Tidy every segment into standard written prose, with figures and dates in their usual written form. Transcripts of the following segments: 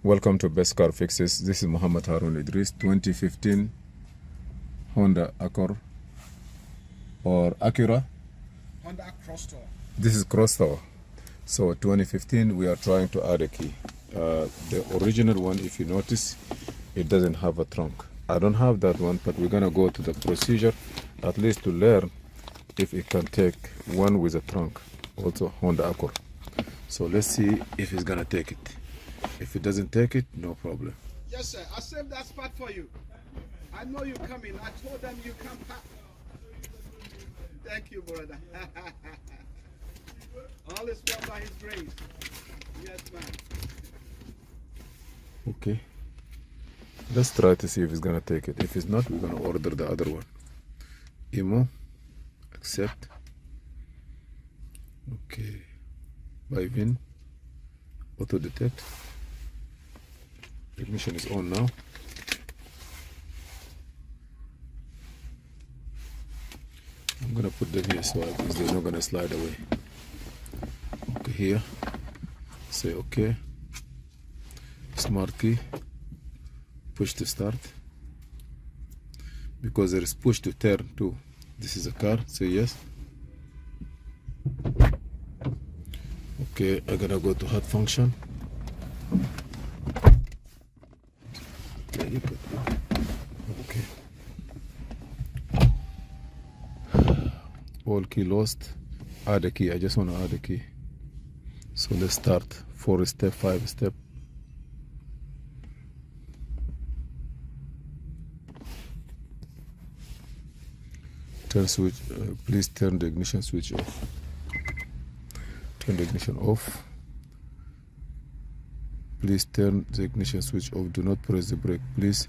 Welcome to Best Car Fixes. This is Muhammad Harun Idris, 2015 Honda Accord or Acura. Honda Crosstour. This is Crosstour. So 2015, we are trying to add a key. The original one, if you notice, it doesn't have a trunk. I don't have that one, but we're gonna go to the procedure, at least to learn if it can take one with a trunk, also Honda Accord. So let's see if it's gonna take it. If it doesn't take it, no problem. Yes, sir. I saved that spot for you. I know you're coming. I told them you come back. Thank you, brother. All is well by His grace. Yes, man. Okay. Let's try to see if it's gonna take it. If it's not, we're gonna order the other one. Emo. Accept. Okay. By VIN. Auto detect. Ignition is on now. I'm gonna put them here so because they're not gonna slide away. Okay, here. Say okay. Smart key. Push to start. Because there is push to turn too. This is a car. Say yes. Okay, I'm gonna go to hot function. Okay. All key lost. Add a key. I just want to add a key. So let's start 4-step, 5-step. Turn switch. Please turn the ignition switch off. Turn the ignition off. Please turn the ignition switch off. Do not press the brake, please.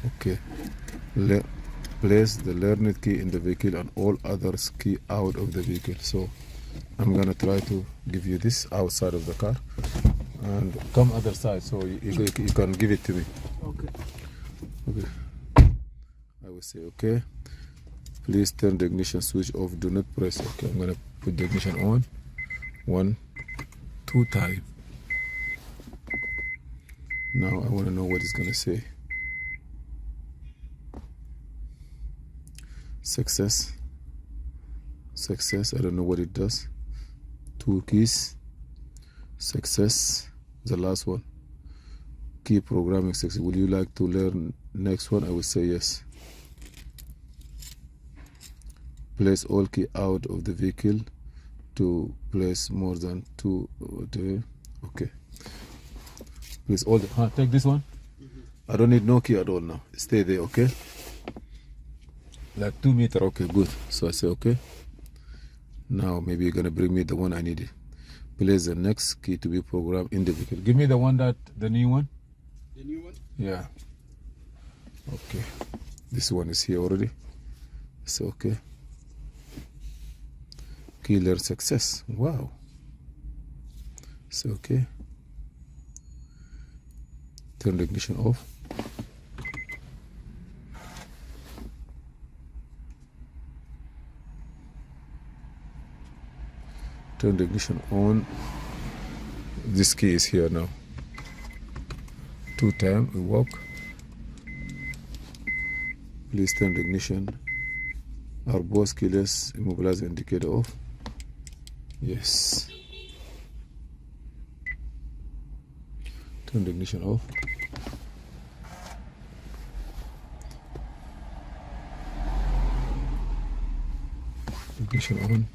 Okay. Place the learned key in the vehicle and all others key out of the vehicle. So I'm gonna try to give you this outside of the car and come other side so you can give it to me. Okay. Okay. I will say okay. Please turn the ignition switch off. Do not press. Okay, I'm gonna put the ignition on. 1, 2 times. Now I want to know what it's gonna say. Success. Success. I don't know what it does. 2 keys. Success. The last one. Key programming success. Would you like to learn next one? I will say yes. Place all key out of the vehicle to place more than 2. Okay. Please all the take this one. I don't need no key at all now. Stay there, okay? Like 2 meters, okay, good. So I say okay. Now maybe you're gonna bring me the one I needed. Place the next key to be programmed in the vehicle. Give me the one the new one. The new one? Yeah. Okay. This one is here already. So okay. Key learn success. Wow. So okay. Turn the ignition off. Turn the ignition on. This key is here now. 2 times we walk. Please turn the ignition. Are both keyless? Immobilize indicator off. Yes. Turn the ignition off. Ignition on.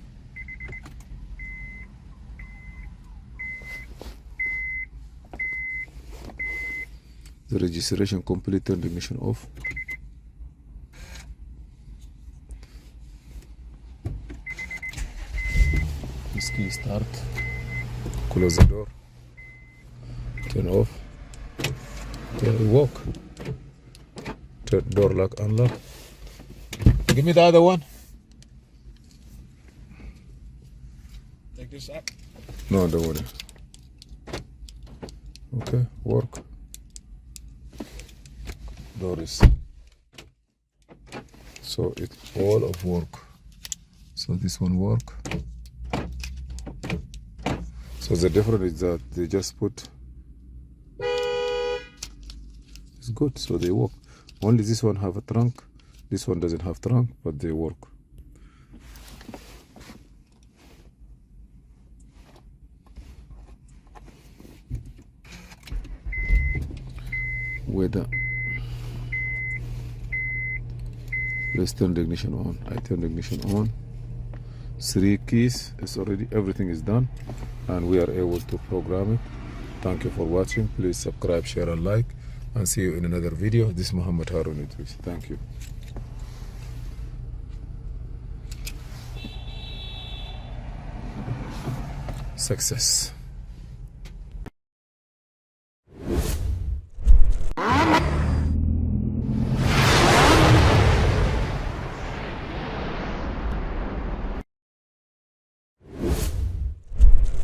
The registration complete. Turn the ignition off. This key start. Close the door. Turn off. Okay, walk. Turn door lock, unlock. Give me the other one. Take this up. No, don't worry. Okay, work. Door is. So it's all of work. So this one work. So the difference is that they just put It's good, so they work. Only this one have a trunk. This one doesn't have trunk, but they work. Weather. Let's turn the ignition on. I turn the ignition on. 3 keys. It's already, everything is done, and we are able to program it. Thank you for watching. Please subscribe, share, and like, and see you in another video. This is Muhammad Harun Idris. Thank you. Success.